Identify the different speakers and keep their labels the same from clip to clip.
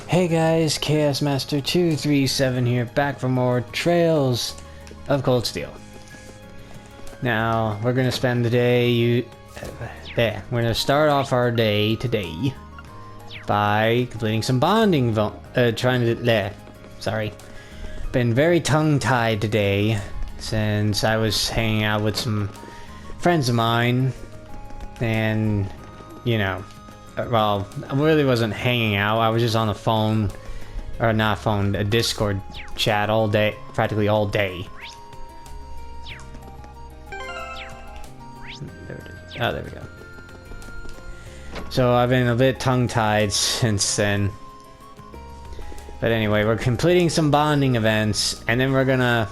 Speaker 1: Hey guys, Chaos Master 237 here, back for more Trails of Cold Steel. Now, we're gonna spend the day, we're gonna start off our day today by completing some bonding, Been very tongue-tied today, since I was hanging out with some friends of mine, and, you know, well, I really wasn't hanging out, I was just on the phone, or not phone, a Discord chat all day, practically all day. There it is. Oh, there we go. So I've been a bit tongue-tied since then. But anyway, we're completing some bonding events, and then we're gonna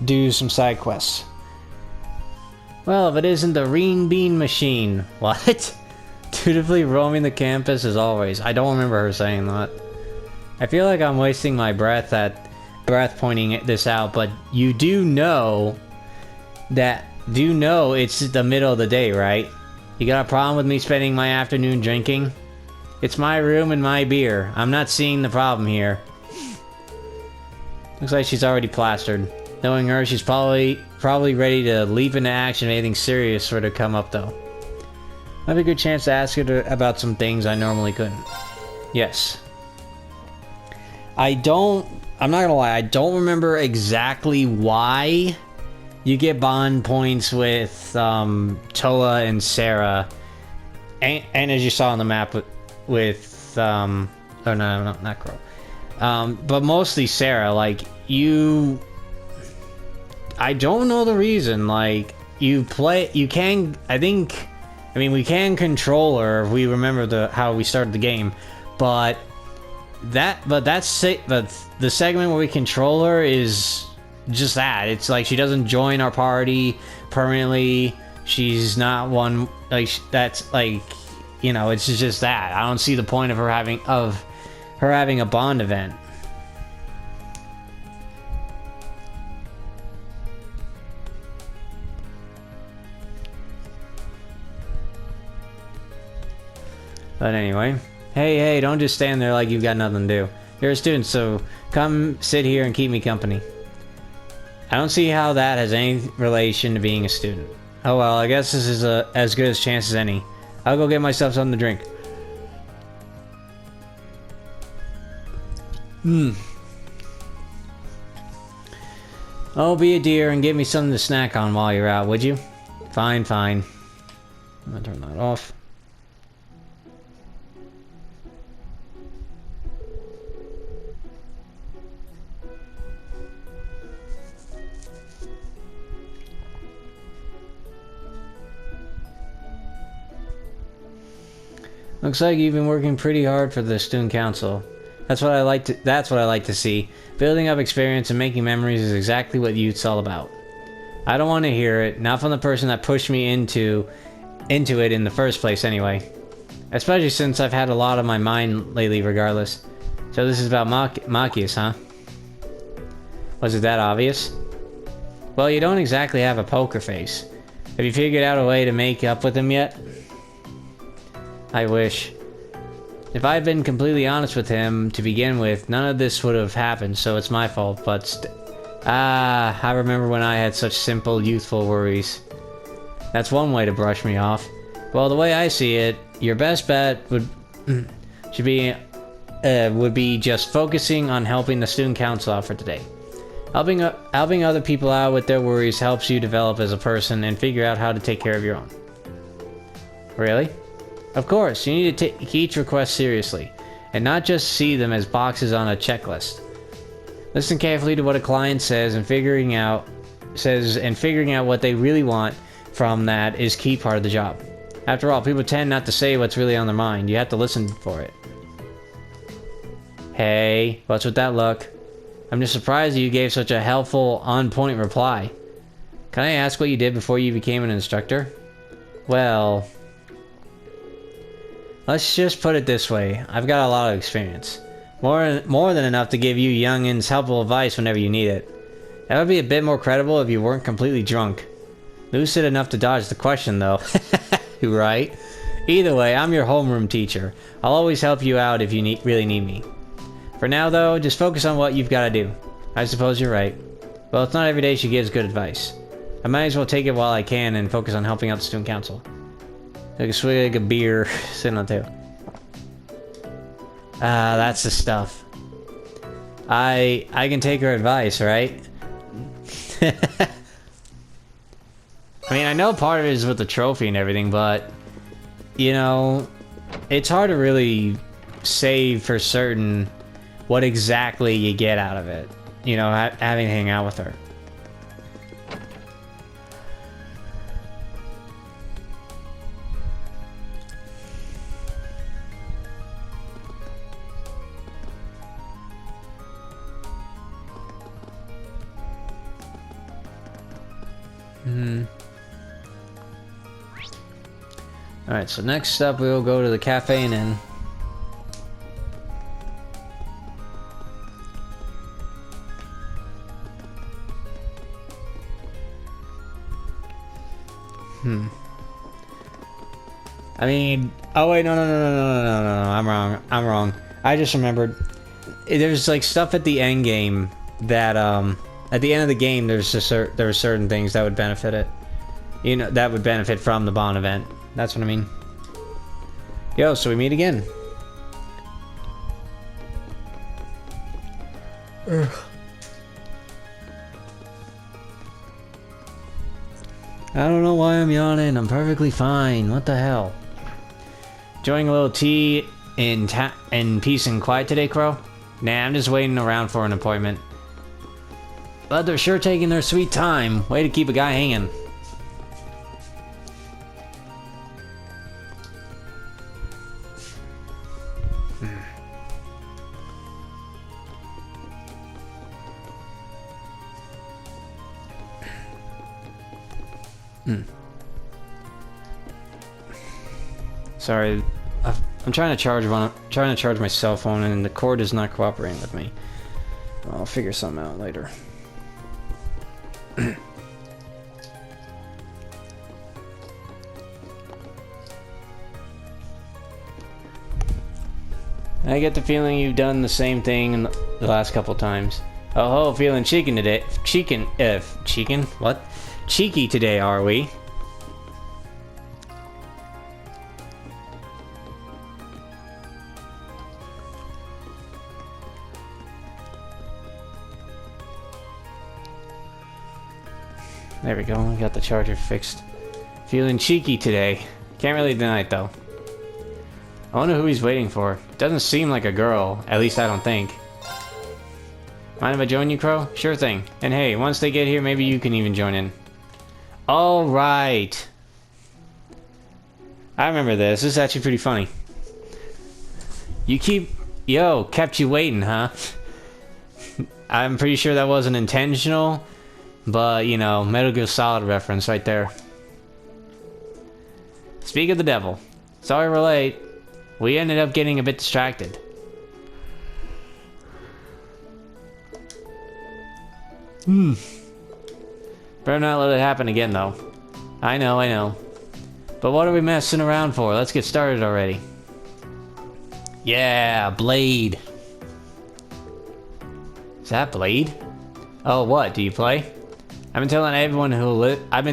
Speaker 1: do some side quests. Well, if it isn't the Rean Bean Machine. What? Dutifully roaming the campus as always. I don't remember her saying that. I feel like I'm wasting my breath pointing this out, but you do know it's the middle of the day, right? You got a problem with me spending my afternoon drinking? It's my room and my beer. I'm not seeing the problem here. Looks like she's already plastered. Knowing her, she's probably ready to leap into action if anything serious were to come up though. Might be a good chance to ask her about some things I normally couldn't. Yes. I'm not gonna lie, I don't remember exactly why you get bond points with Toa and Sarah, and as you saw on the map with oh no, not Crow, but mostly Sarah. Like I don't know the reason. Like we can control her if we remember how we started the game, but the segment where we control her is just that. It's like she doesn't join our party permanently. She's not one, like, that's like, you know, it's just that. I don't see the point of her having a bond event. But anyway, hey, don't just stand there like you've got nothing to do. You're a student, so come sit here and keep me company. I don't see how that has any relation to being a student. Oh well, I guess this is as good a chance as any. I'll go get myself something to drink. Oh, be a dear and get me something to snack on while you're out, would you? Fine. I'm gonna turn that off. Looks like you've been working pretty hard for the student council. That's what I like to see. Building up experience and making memories is exactly what youth's all about. I don't want to hear it, not from the person that pushed me into it in the first place anyway. Especially since I've had a lot on my mind lately regardless. So this is about Machias, huh? Was it that obvious? Well, you don't exactly have a poker face. Have you figured out a way to make up with him yet? I wish. If I had been completely honest with him to begin with, none of this would have happened, so it's my fault, but I remember when I had such simple, youthful worries. That's one way to brush me off. Well, the way I see it, your best bet would be just focusing on helping the student council out for today. Helping other people out with their worries helps you develop as a person and figure out how to take care of your own. Really? Of course, you need to take each request seriously, and not just see them as boxes on a checklist. Listen carefully to what a client says, and figuring out what they really want from that is key part of the job. After all, people tend not to say what's really on their mind. You have to listen for it. Hey, what's with that look? I'm just surprised that you gave such a helpful, on-point reply. Can I ask what you did before you became an instructor? Well, let's just put it this way, I've got a lot of experience. More than enough to give you youngins helpful advice whenever you need it. That would be a bit more credible if you weren't completely drunk. Lucid enough to dodge the question though. Right? Either way, I'm your homeroom teacher. I'll always help you out if you really need me. For now, though, just focus on what you've got to do. I suppose you're right. Well, it's not every day she gives good advice. I might as well take it while I can and focus on helping out the student council. Take a swig of beer, sitting on the table. Ah, that's the stuff. I can take her advice, right? I mean, I know part of it is with the trophy and everything, but you know, it's hard to really say for certain what exactly you get out of it. You know, having to hang out with her. Alright, so next up we'll go to the cafe and inn. I mean, oh wait, no, I'm wrong. I just remembered. There's like stuff at the end game that, at the end of the game, there were certain things that would benefit it. You know, that would benefit from the Bond event. That's what I mean. Yo, so we meet again. Ugh. I don't know why I'm yawning. I'm perfectly fine. What the hell? Enjoying a little tea in peace and quiet today, Crow? Nah, I'm just waiting around for an appointment. But they're sure taking their sweet time. Way to keep a guy hanging. Sorry, I'm trying to charge my cell phone, and the cord is not cooperating with me. I'll figure something out later. I get the feeling you've done the same thing in the last couple times. Oh ho, feeling cheeky today. What? Cheeky today, are we? There we go, we got the charger fixed. Feeling cheeky today. Can't really deny it though. I wonder who he's waiting for. Doesn't seem like a girl, at least I don't think. Mind if I join you, Crow? Sure thing. And hey, once they get here, maybe you can even join in. Alright. I remember this. This is actually pretty funny. Kept you waiting, huh? I'm pretty sure that wasn't intentional. But, you know, Metal Gear Solid reference right there. Speak of the devil. Sorry we're late. We ended up getting a bit distracted. Better not let it happen again, though. I know. But what are we messing around for? Let's get started already. Yeah, Blade. Is that Blade? Oh, what? Do you play? I've been telling everyone I've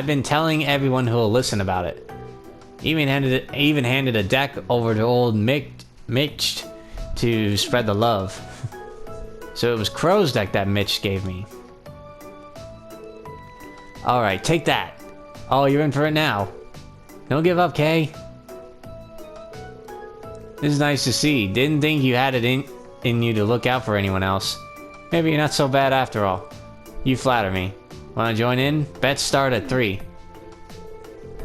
Speaker 1: been telling everyone who'll listen about it. Even handed a deck over to old Mitch to spread the love. So it was Crow's deck that Mitch gave me. Alright, take that. Oh, you're in for it now. Don't give up, Kay. This is nice to see. Didn't think you had it in you to look out for anyone else. Maybe you're not so bad after all. You flatter me. Wanna join in? Bets start at 3.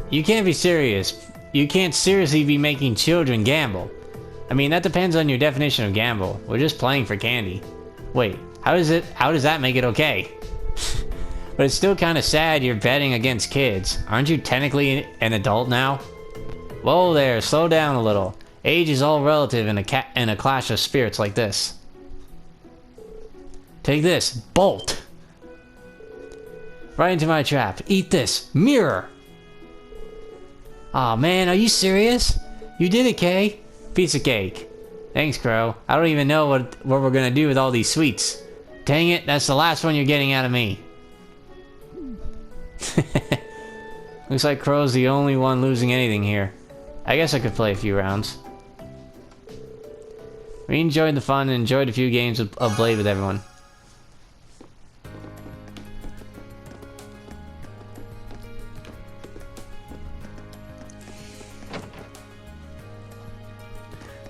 Speaker 1: You can't be serious. You can't seriously be making children gamble. I mean, that depends on your definition of gamble. We're just playing for candy. Wait, how does that make it okay? But it's still kind of sad you're betting against kids. Aren't you technically an adult now? Whoa there, slow down a little. Age is all relative in a clash of spirits like this. Take this, bolt. Right into my trap. Eat this, mirror. Aw man, are you serious? You did it, Kay. Piece of cake. Thanks, Crow. I don't even know what we're gonna do with all these sweets. Dang it, that's the last one you're getting out of me. Looks like Crow's the only one losing anything here. I guess I could play a few rounds. We enjoyed the fun and enjoyed a few games of Blade with everyone.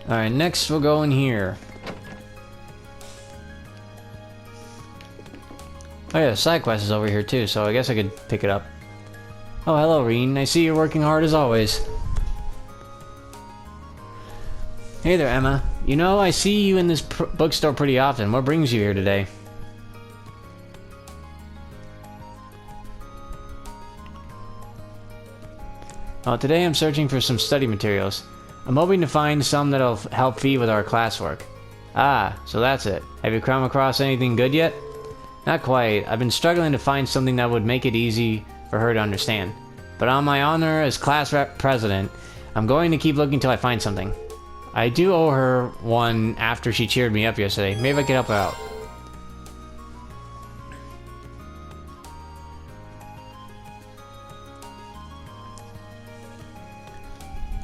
Speaker 1: Alright, next we'll go in here. Oh yeah, the side quest is over here too, so I guess I could pick it up. Oh, hello, Rean. I see you're working hard as always. Hey there, Emma. You know, I see you in this bookstore pretty often. What brings you here today? Oh, today I'm searching for some study materials. I'm hoping to find some that'll help Fee with our classwork. Ah, so that's it. Have you come across anything good yet? Not quite. I've been struggling to find something that would make it easy for her to understand. But on my honor as class president, I'm going to keep looking till I find something. I do owe her one after she cheered me up yesterday. Maybe I could help her out.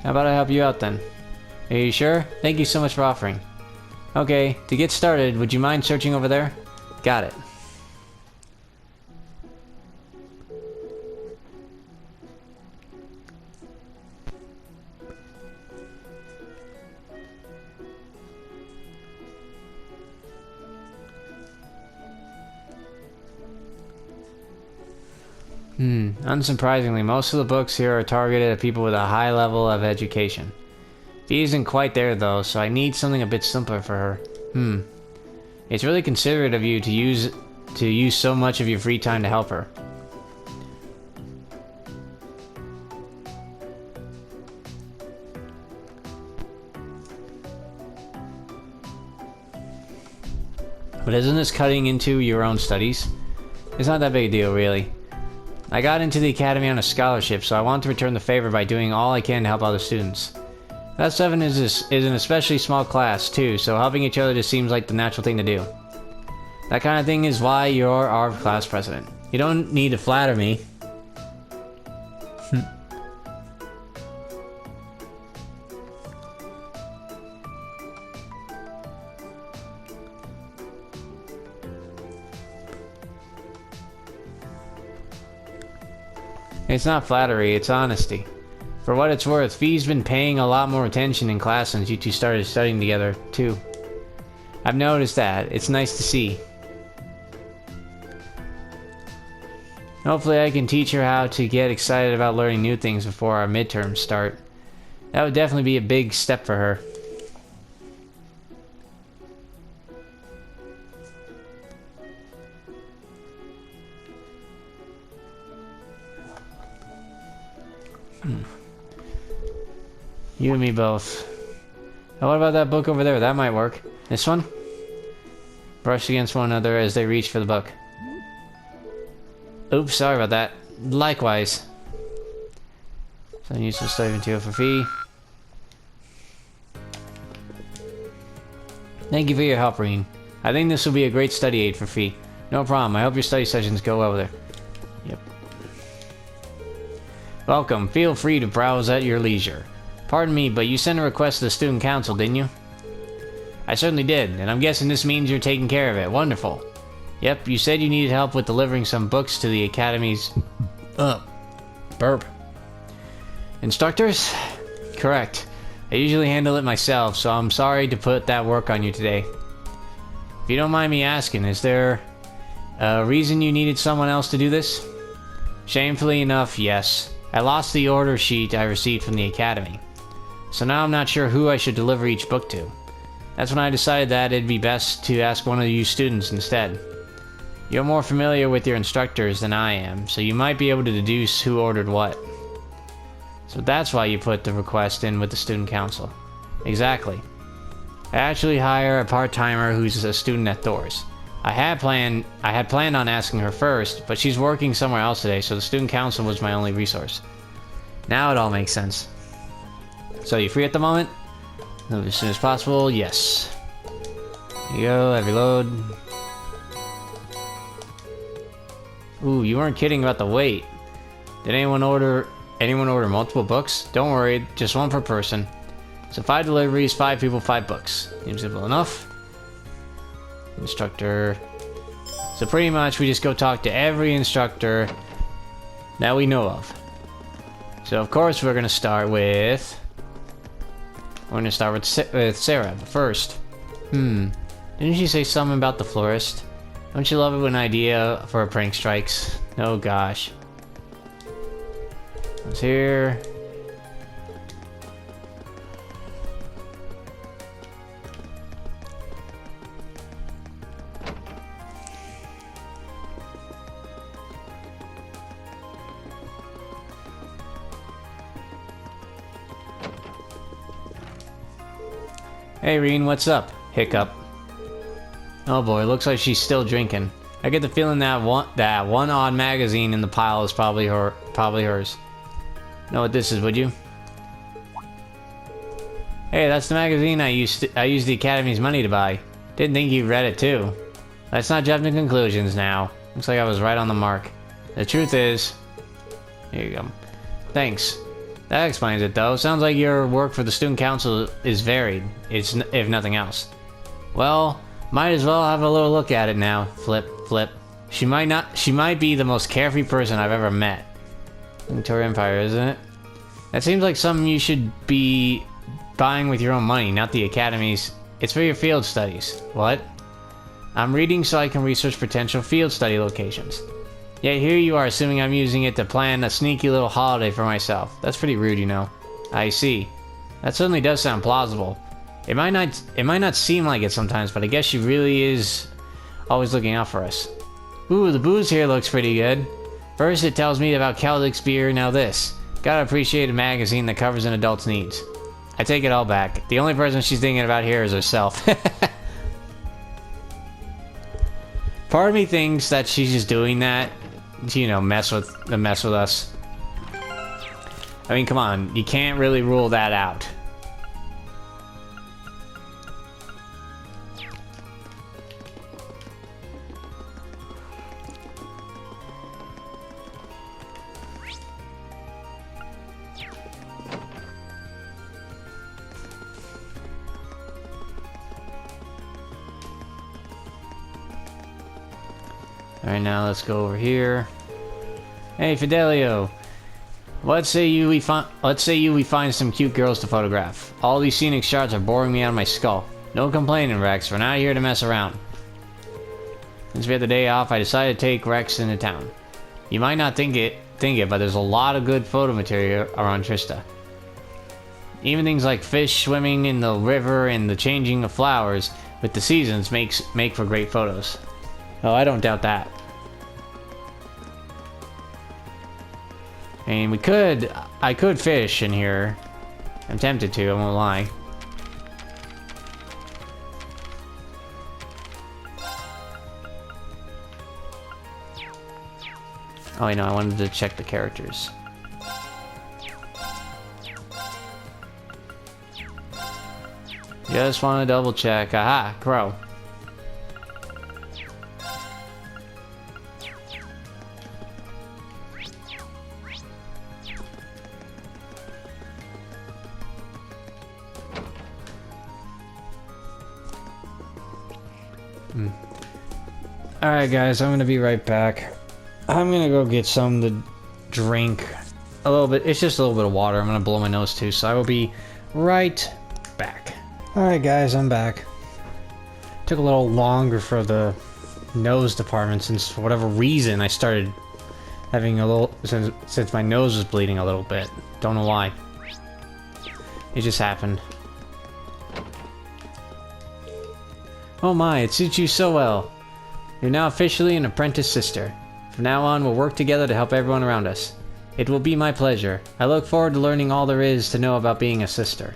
Speaker 1: How about I help you out then? Are you sure? Thank you so much for offering. Okay, to get started, would you mind searching over there? Got it. Unsurprisingly, most of the books here are targeted at people with a high level of education. Fee isn't quite there though, so I need something a bit simpler for her. It's really considerate of you to use so much of your free time to help her. But isn't this cutting into your own studies? It's not that big a deal, really. I got into the academy on a scholarship, so I want to return the favor by doing all I can to help other students. Class 7 is an especially small class, too, so helping each other just seems like the natural thing to do. That kind of thing is why you're our class president. You don't need to flatter me. It's not flattery, it's honesty. For what it's worth, Fee's been paying a lot more attention in class since you two started studying together, too. I've noticed that. It's nice to see. Hopefully I can teach her how to get excited about learning new things before our midterms start. That would definitely be a big step for her. You and me both. Oh, what about that book over there? That might work. This one? Brush against one another as they reach for the book. Oops, sorry about that. Likewise. Some useful study material for Fee. Thank you for your help, Rean. I think this will be a great study aid for Fee. No problem. I hope your study sessions go well with her. Yep. Welcome. Feel free to browse at your leisure. Pardon me, but you sent a request to the student council, didn't you? I certainly did, and I'm guessing this means you're taking care of it. Wonderful. Yep, you said you needed help with delivering some books to the academy's... burp. Instructors? Correct. I usually handle it myself, so I'm sorry to put that work on you today. If you don't mind me asking, is there a reason you needed someone else to do this? Shamefully enough, yes. I lost the order sheet I received from the academy. So now I'm not sure who I should deliver each book to. That's when I decided that it'd be best to ask one of you students instead. You're more familiar with your instructors than I am, so you might be able to deduce who ordered what. So that's why you put the request in with the student council. Exactly. I actually hire a part-timer who's a student at Thors. I had planned on asking her first, but she's working somewhere else today, so the student council was my only resource. Now it all makes sense. So, you free at the moment? Move as soon as possible. Yes. There you go. Heavy load. Ooh, you weren't kidding about the weight. Did anyone order multiple books? Don't worry, just one per person. So 5 deliveries, 5 people, 5 books. Seems simple enough. Instructor. So pretty much we just go talk to every instructor that we know of. So of course we're gonna start with Sarah, but first. Didn't she say something about the florist? Don't you love it when an idea for a prank strikes? Oh gosh. What's here? Hey Rean, what's up? Hiccup. Oh boy, looks like she's still drinking. I get the feeling that one odd magazine in the pile is probably hers. Know what this is, would you? Hey, that's the magazine I used the Academy's money to buy. Didn't think you read it too. Let's not jump to conclusions now. Looks like I was right on the mark. The truth is... Here you go. Thanks. That explains it though. Sounds like your work for the student council is varied, if nothing else. Well, might as well have a little look at it now. Flip, flip. She might be the most carefree person I've ever met. Military Empire, isn't it? That seems like something you should be buying with your own money, not the Academy's. It's for your field studies. What? I'm reading so I can research potential field study locations. Yet here you are assuming I'm using it to plan a sneaky little holiday for myself. That's pretty rude, you know. I see. That certainly does sound plausible. It might not seem like it sometimes, but I guess she really is always looking out for us. Ooh, the booze here looks pretty good. First it tells me about Celtic's beer, now this. Gotta appreciate a magazine that covers an adult's needs. I take it all back. The only person she's thinking about here is herself. Part of me thinks that she's just doing that to, you know, mess with us. I mean, come on, you can't really rule that out. Alright, now let's go over here. Hey, Fidelio. Let's say we find some cute girls to photograph. All these scenic shots are boring me out of my skull. No complaining, Rex. We're not here to mess around. Since we had the day off, I decided to take Rex into town. You might not think it, but there's a lot of good photo material around Trista. Even things like fish swimming in the river and the changing of flowers with the seasons make for great photos. Oh, I don't doubt that. And I could fish in here. I'm tempted to, I won't lie. Oh, I know, I wanted to check the characters. Just want to double check. Aha, Crow. Alright guys, I'm gonna be right back. I'm gonna go get some to drink. A little bit, it's just a little bit of water. I'm gonna blow my nose too, so I will be right back. Alright guys, I'm back. Took a little longer for the nose department since for whatever reason I started having a little, since my nose was bleeding a little bit. Don't know why. It just happened. Oh my, it suits you so well. You're now officially an apprentice sister. From now on, we'll work together to help everyone around us. It will be my pleasure. I look forward to learning all there is to know about being a sister.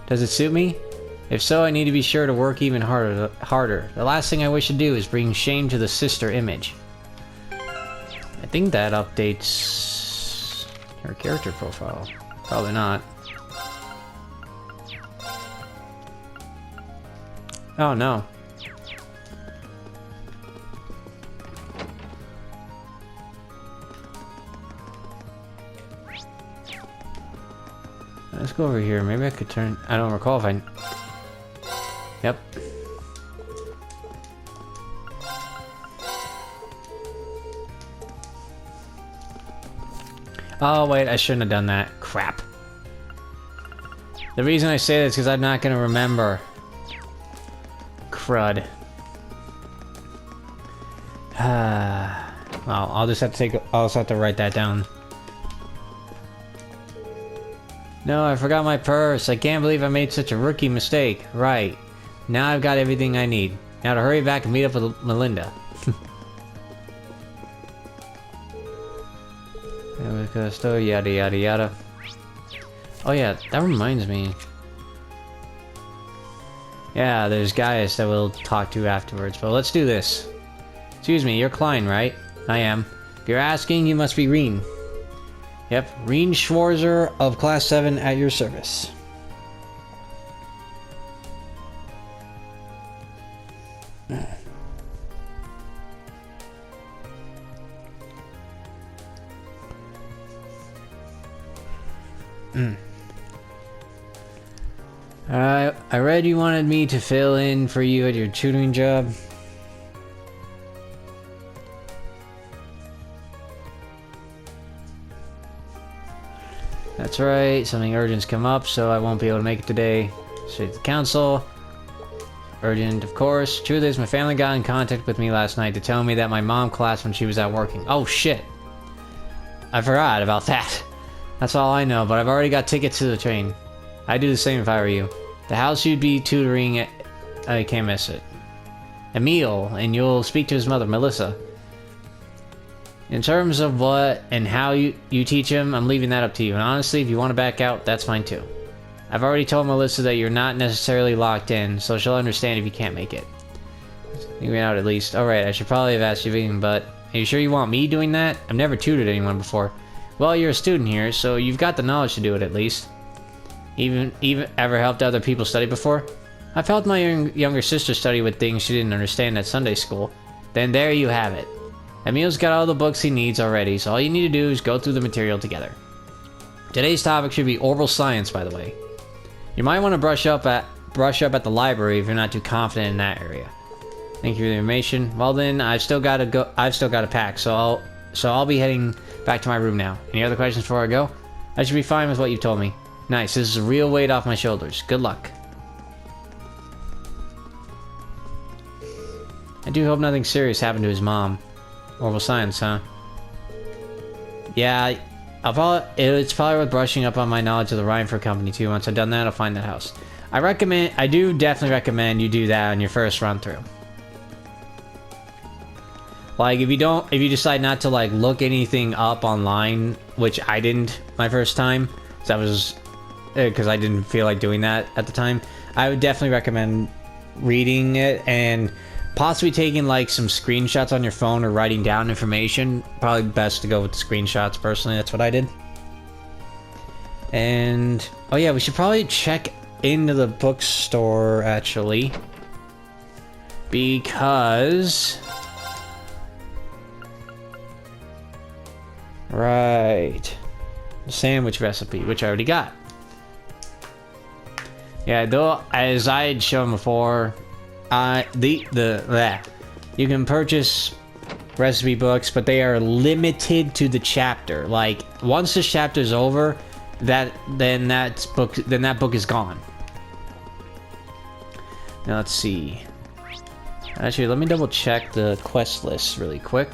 Speaker 1: Does it suit me? If so, I need to be sure to work even harder. The last thing I wish to do is bring shame to the sister image. I think that updates her character profile. Probably not. Oh no. Let's go over here. Maybe I could turn... I don't recall if I... Yep. Oh, wait. I shouldn't have done that. Crap. The reason I say this is because I'm not going to remember. Crud. Well, I'll just have to take... I'll just have to write that down. No, I forgot my purse. I can't believe I made such a rookie mistake. Right. Now I've got everything I need. Now to hurry back and meet up with Melinda. Yada yada yada. Oh yeah, that reminds me. Yeah, there's guys that we'll talk to afterwards, but let's do this. Excuse me, you're Klein, right? I am. If you're asking, you must be Rean. Yep, Rean Schwarzer of Class 7 at your service. I read you wanted me to fill in for you at your tutoring job. That's right, something urgent's come up, so I won't be able to make it today. Straight to the council. Urgent, of course. Truth is, my family got in contact with me last night to tell me that my mom collapsed when she was out working. Oh shit! I forgot about that. That's all I know, but I've already got tickets to the train. I'd do the same if I were you. The house you'd be tutoring at... I can't miss it. Emil, and you'll speak to his mother, Melissa. In terms of what and how you teach him, I'm leaving that up to you. And honestly, if you want to back out, that's fine too. I've already told Melissa that you're not necessarily locked in, so she'll understand if you can't make it. You went out at least. Alright, I should probably have asked you, but are you sure you want me doing that? I've never tutored anyone before. Well, you're a student here, so you've got the knowledge to do it at least. Even ever helped other people study before? I've helped my younger sister study with things she didn't understand at Sunday school. Then there you have it. Emil's got all the books he needs already, so all you need to do is go through the material together. Today's topic should be oral science, by the way. You might want to brush up at the library if you're not too confident in that area. Thank you for the information. Well then, I've still got to pack, so I'll be heading back to my room now. Any other questions before I go? I should be fine with what you've told me. Nice, this is a real weight off my shoulders. Good luck. I do hope nothing serious happened to his mom. Oral science, huh? Yeah, it's probably worth brushing up on my knowledge of the Rhineford Company too. Once I've done that, I'll find that house. I do definitely recommend you do that on your first run through. Like, if you decide not to like look anything up online, which I didn't my first time, so that was because I didn't feel like doing that at the time. I would definitely recommend reading it and possibly taking like some screenshots on your phone or writing down information. Probably best to go with the screenshots personally. That's what I did. And oh yeah, we should probably check into the bookstore actually, because right, the sandwich recipe, which I already got. Yeah, though, as I had shown before, you can purchase recipe books, but they are limited to the chapter. Like, once the chapter is over, then that book is gone. Now let's see. Actually, let me double check the quest list really quick.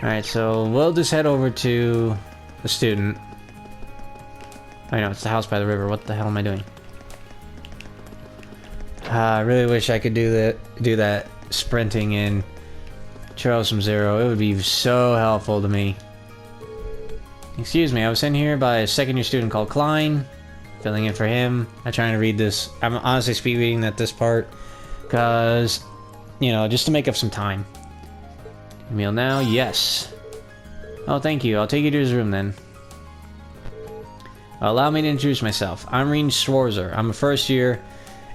Speaker 1: Alright, so we'll just head over to the student. I know, it's the house by the river. What the hell am I doing? I really wish I could do that sprinting in Charles from Zero. It would be so helpful to me. Excuse me, I was sent here by a second-year student called Klein. Filling in for him. I'm trying to read this. I'm honestly speed reading at this part, because, you know, just to make up some time. Meal now? Yes. Oh, thank you. I'll take you to his room then. Allow me to introduce myself. I'm Rean Schwarzer. I'm a first year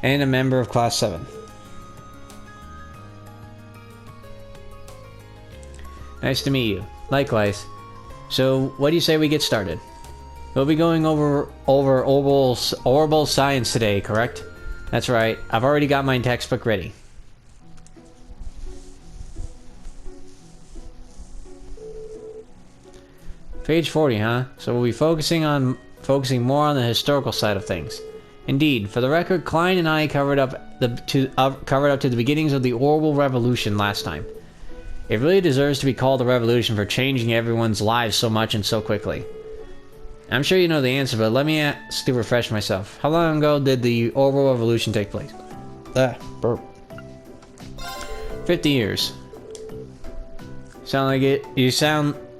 Speaker 1: and a member of Class VII. Nice to meet you. Likewise. So, what do you say we get started? We'll be going over orbital science today, correct? That's right. I've already got my textbook ready. Page 40, huh? So we'll be focusing more on the historical side of things. Indeed, for the record, Klein and I covered up to the beginnings of the Orbital Revolution last time. It really deserves to be called a revolution for changing everyone's lives so much and so quickly. I'm sure you know the answer, but let me ask to refresh myself. How long ago did the Orbital Revolution take place? Burp. 50 years.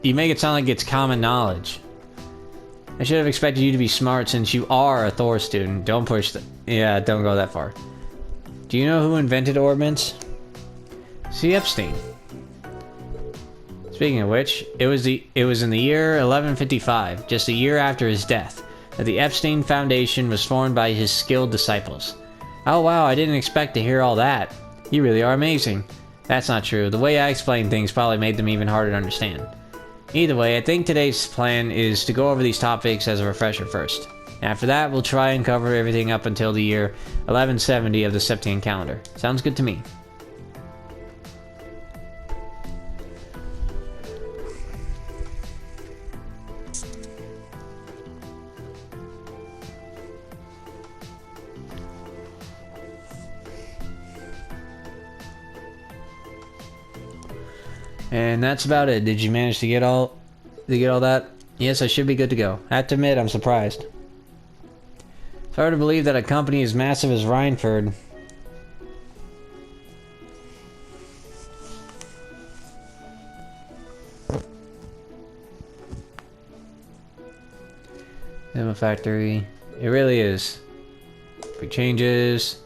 Speaker 1: You make it sound like it's common knowledge. I should have expected you to be smart since you are a Thors student. Don't go that far. Do you know who invented ordnance? C. Epstein. Speaking of which, it was in the year 1155, just a year after his death, that the Epstein Foundation was formed by his skilled disciples. Oh wow, I didn't expect to hear all that. You really are amazing. That's not true. The way I explain things probably made them even harder to understand. Either way, I think today's plan is to go over these topics as a refresher first. After that, we'll try and cover everything up until the year 1170 of the Septian calendar. Sounds good to me. And that's about it. Did you manage to get all that? Yes, I should be good to go. I have to admit, I'm surprised. It's hard to believe that a company as massive as Rhineford a factory. It really is. Big changes.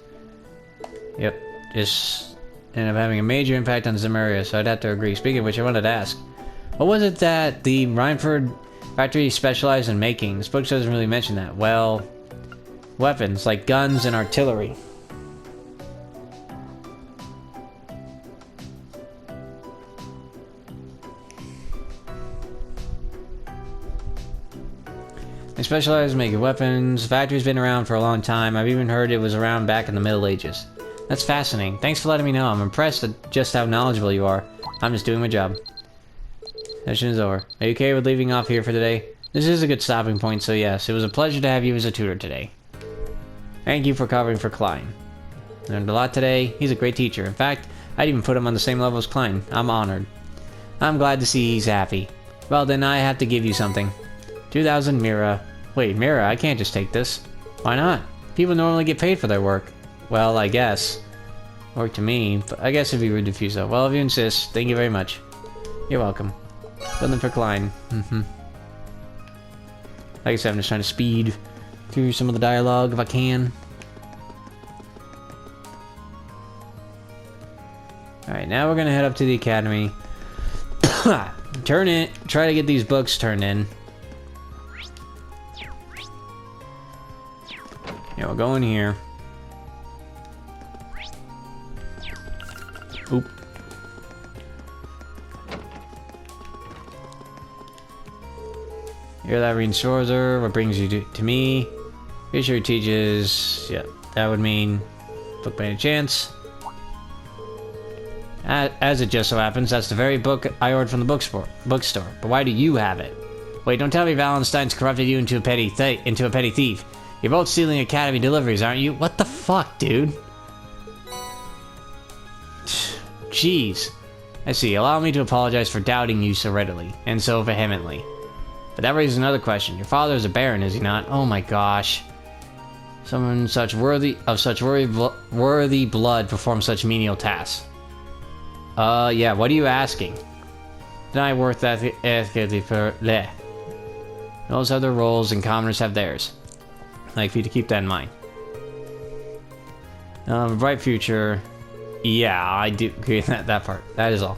Speaker 1: Yep, just end up having a major impact on some areas, so I'd have to agree. Speaking of which, I wanted to ask, what was it that the Rhineford factory specialized in making? This book doesn't really mention that. Well, weapons, like guns and artillery. They specialize in making weapons. The factory's been around for a long time. I've even heard it was around back in the Middle Ages. That's fascinating. Thanks for letting me know. I'm impressed at just how knowledgeable you are. I'm just doing my job. Session is over. Are you okay with leaving off here for today? This is a good stopping point, so yes, it was a pleasure to have you as a tutor today. Thank you for covering for Klein. Learned a lot today. He's a great teacher. In fact, I'd even put him on the same level as Klein. I'm honored. I'm glad to see he's happy. Well, then I have to give you something. 2,000 Mira. Wait, Mira, I can't just take this. Why not? People normally get paid for their work. Well, I guess. Work to me, but I guess it'd be rude to refuse though. Well, if you insist, thank you very much. You're welcome. Something for Klein. Like I said, I'm just trying to speed through some of the dialogue if I can. Alright, now we're gonna head up to the academy. Try to get these books turned in. Yeah, we'll go in here. Oop. You're that Rean Schwarzer. What brings you to me? Pretty sure he teaches. Yeah, that would mean book by any chance. As it just so happens, that's the very book I ordered from the bookstore. But why do you have it? Wait, don't tell me Valentine's corrupted you into a petty thief. You're both stealing Academy deliveries, aren't you? What the fuck, dude? Jeez. I see. Allow me to apologize for doubting you so readily, and so vehemently. But that raises another question. Your father is a baron, is he not? Oh my gosh. Someone worthy blood performs such menial tasks. Yeah, what are you asking? Deny worth ethically for bleh. Those have their roles and commoners have theirs. I'd like for you to keep that in mind. Bright future. Yeah, I do agree with that part. That is all.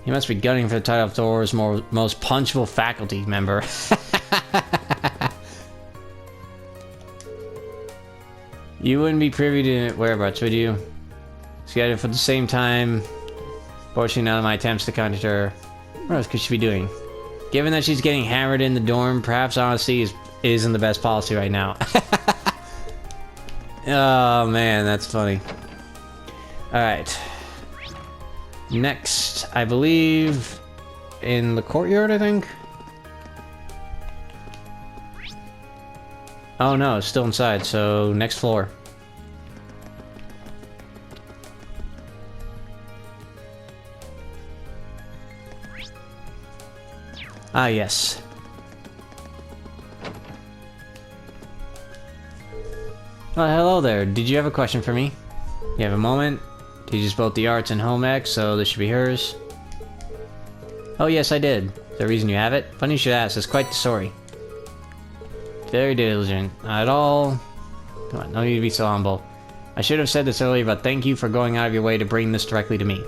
Speaker 1: He must be gunning for the title of Thors' most punchable faculty member. You wouldn't be privy to whereabouts, would you? Scheduled for the same time. Fortunately, none of my attempts to contact her. What else could she be doing? Given that she's getting hammered in the dorm, perhaps honesty isn't the best policy right now. Oh man, that's funny. Alright. Next, I believe in the courtyard, I think? Oh no, it's still inside, so next floor. Ah, yes. Oh, hello there. Did you have a question for me? You have a moment? Teaches both the arts and home ec, so this should be hers. Oh, yes, I did. Is there a reason you have it? Funny you should ask. It's quite the story. Very diligent. Not at all. Come on, no need to be so humble. I should have said this earlier, but thank you for going out of your way to bring this directly to me.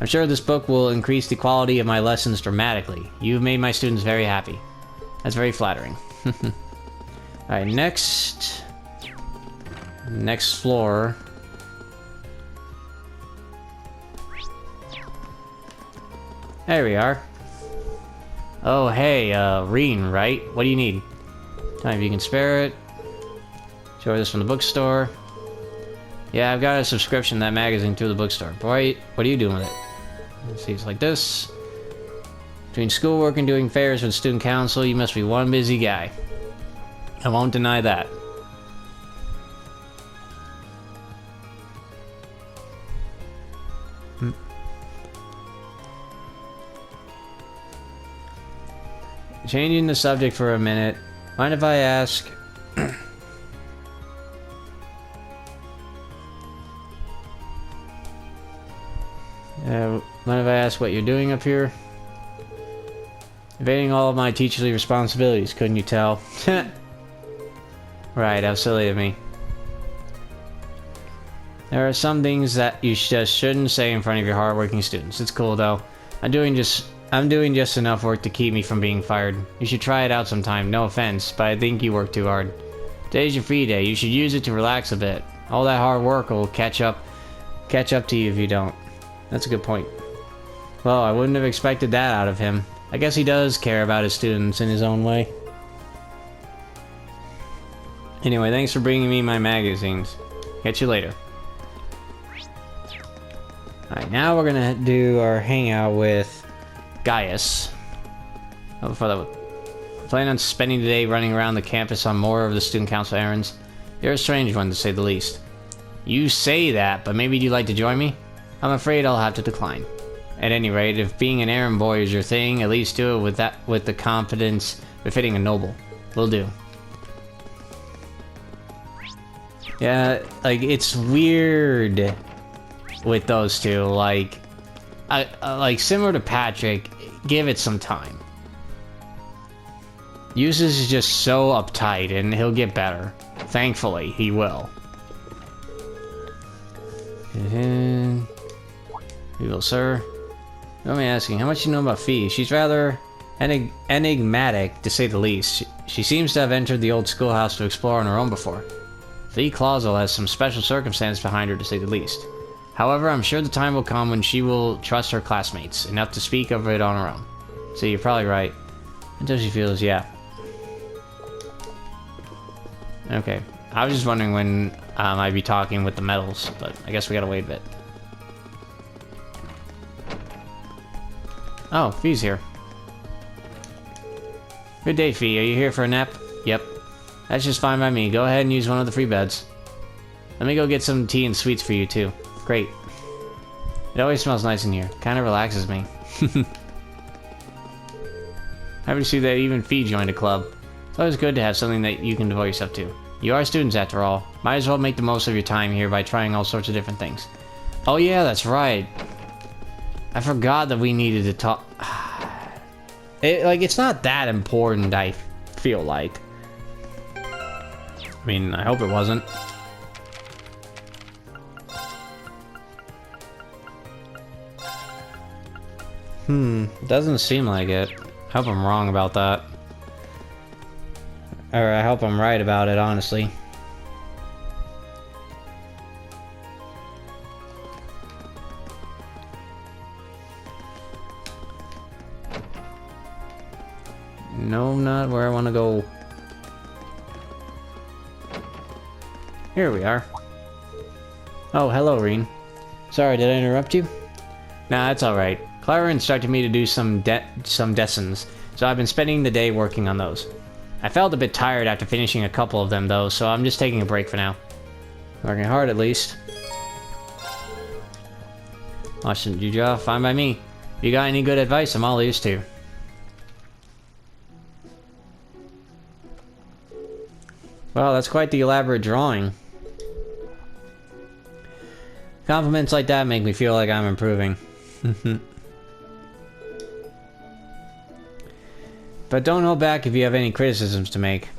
Speaker 1: I'm sure this book will increase the quality of my lessons dramatically. You've made my students very happy. That's very flattering. Alright, next floor. There we are. Oh, hey, Rean, right? What do you need? Time if you can spare it. Show this from the bookstore. Yeah, I've got a subscription to that magazine through the bookstore. Boy, what are you doing with it? Let's see, it's like this. Between schoolwork and doing fairs with student council, you must be one busy guy. I won't deny that. Changing the subject for a minute. Mind if I ask... mind if I ask what you're doing up here? Evading all of my teacherly responsibilities, couldn't you tell? Right, how silly of me. There are some things that you just shouldn't say in front of your hardworking students. It's cool though. I'm doing just enough work to keep me from being fired. You should try it out sometime, no offense, but I think you work too hard. Today's your free day, you should use it to relax a bit. All that hard work will catch up to you if you don't. That's a good point. Well, I wouldn't have expected that out of him. I guess he does care about his students in his own way. Anyway, thanks for bringing me my magazines. Catch you later. Alright, now we're gonna do our hangout with Gaius. Oh, before that, I plan on spending the day running around the campus on more of the student council errands. You're a strange one, to say the least. You say that, but maybe you'd like to join me? I'm afraid I'll have to decline. At any rate, if being an errand boy is your thing, at least do it with the confidence befitting a noble. Will do. Yeah, like, it's weird with those two. Like, like similar to Patrick, give it some time. Eustace is just so uptight, and he'll get better. Thankfully, he will. We will, sir. Let me asking, how much do you know about Fee? She's rather enigmatic, to say the least. She seems to have entered the old schoolhouse to explore on her own before. Fee Clausel has some special circumstance behind her, to say the least. However, I'm sure the time will come when she will trust her classmates, enough to speak of it on her own. So you're probably right. Until she feels, yeah. Okay. I was just wondering when I'd be talking with the medals, but I guess we gotta wait a bit. Oh, Fee's here. Good day, Fee. Are you here for a nap? Yep. That's just fine by me. Go ahead and use one of the free beds. Let me go get some tea and sweets for you, too. Great. It always smells nice in here. Kinda relaxes me. Happy to see that even Fee joined a club. It's always good to have something that you can devote yourself to. You are students after all. Might as well make the most of your time here by trying all sorts of different things. Oh yeah, that's right. I forgot that we needed to talk. It's not that important, I feel like. I mean, I hope it wasn't. Doesn't seem like it. I hope I'm wrong about that. Or I hope I'm right about it, honestly. No, not where I want to go. Here we are. Oh, hello, Rean. Sorry, did I interrupt you? Nah, that's alright. Clara instructed me to do some dessins, so I've been spending the day working on those. I felt a bit tired after finishing a couple of them, though, so I'm just taking a break for now. Working hard, at least. Watching you draw, fine by me. If you got any good advice, I'm all ears to. Well, that's quite the elaborate drawing. Compliments like that make me feel like I'm improving. But don't hold back if you have any criticisms to make.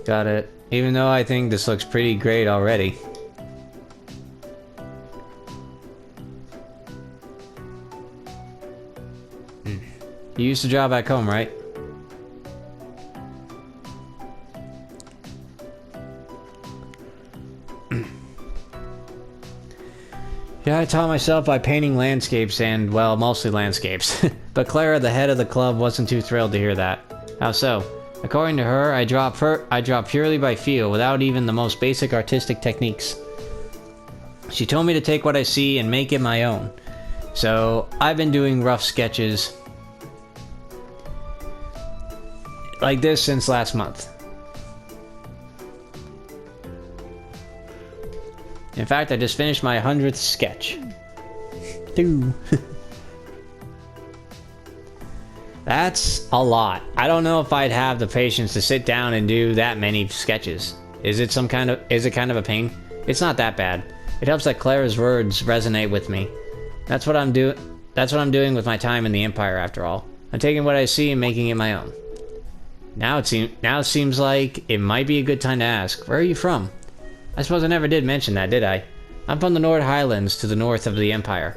Speaker 1: Got it. Even though I think this looks pretty great already. You used to draw back home, right? Yeah, I taught myself by painting landscapes and, well, mostly landscapes. But Clara, the head of the club, wasn't too thrilled to hear that. How so? According to her, I draw purely by feel, without even the most basic artistic techniques. She told me to take what I see and make it my own. So, I've been doing rough sketches like this since last month. In fact, I just finished my 100th sketch. Two. That's a lot. I don't know if I'd have the patience to sit down and do that many sketches. Is it kind of a pain? It's not that bad. It helps that Clara's words resonate with me. That's what I'm doing with my time in the Empire, after all. I'm taking what I see and making it my own. Now it seems like it might be a good time to ask, where are you from? I suppose I never did mention that, did I? I'm from the Nord Highlands, to the north of the Empire.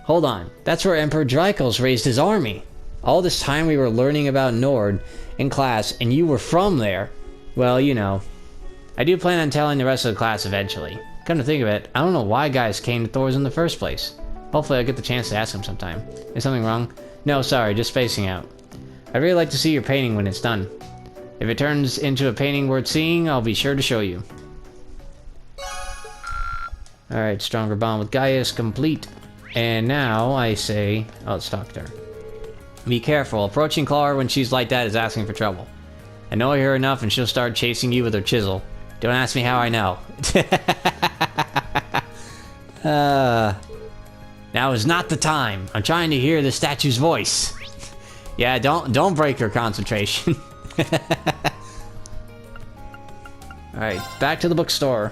Speaker 1: Hold on, that's where Emperor Drykos raised his army. All this time we were learning about Nord in class, and you were from there. Well, you know. I do plan on telling the rest of the class eventually. Come to think of it, I don't know why guys came to Thors in the first place. Hopefully I'll get the chance to ask him sometime. Is something wrong? No, sorry, just spacing out. I'd really like to see your painting when it's done. If it turns into a painting worth seeing, I'll be sure to show you. Alright, stronger bond with Gaius complete. And now I say, oh, let's talk to her. Be careful, approaching Clara when she's like that is asking for trouble. Annoy her enough and she'll start chasing you with her chisel. Don't ask me how I know. Now is not the time. I'm trying to hear the statue's voice. Yeah, don't break her concentration. Alright, back to the bookstore.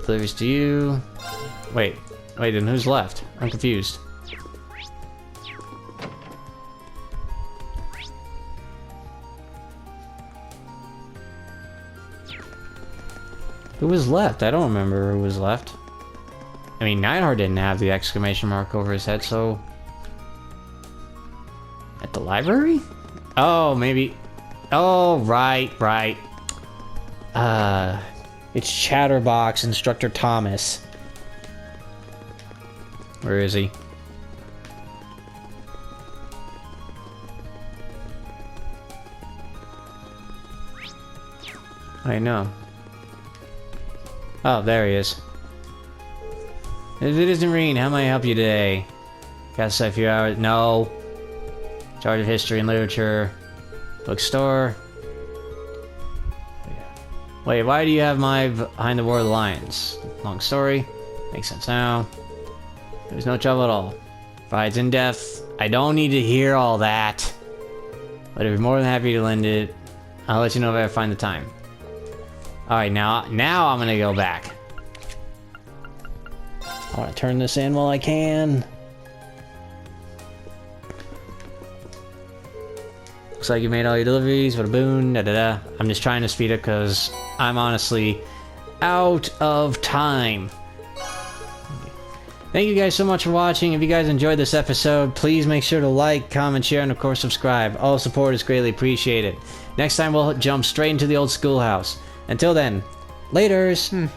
Speaker 1: Delivers to you. Wait, then who's left? I'm confused. Who was left? I don't remember who was left. I mean, Neidhart didn't have the exclamation mark over his head, so... At the library? Oh, maybe... Oh, right. It's Chatterbox, Instructor Thomas. Where is he? I know. Oh, there he is. If it isn't Rean, how may I help you today? Got a few hours? No. Charge of History and Literature. Bookstore. Wait, why do you have my Behind the War of the Lions? Long story. Makes sense now. There's no trouble at all. Provides in depth. I don't need to hear all that. But if you're more than happy to lend it, I'll let you know if I find the time. Alright, now I'm gonna go back. I want to turn this in while I can. Looks like you made all your deliveries. What a boon. Da-da-da. I'm just trying to speed up because I'm honestly out of time. Thank you guys so much for watching. If you guys enjoyed this episode, please make sure to like, comment, share, and of course subscribe. All support is greatly appreciated. Next time we'll jump straight into the old schoolhouse. Until then, laters!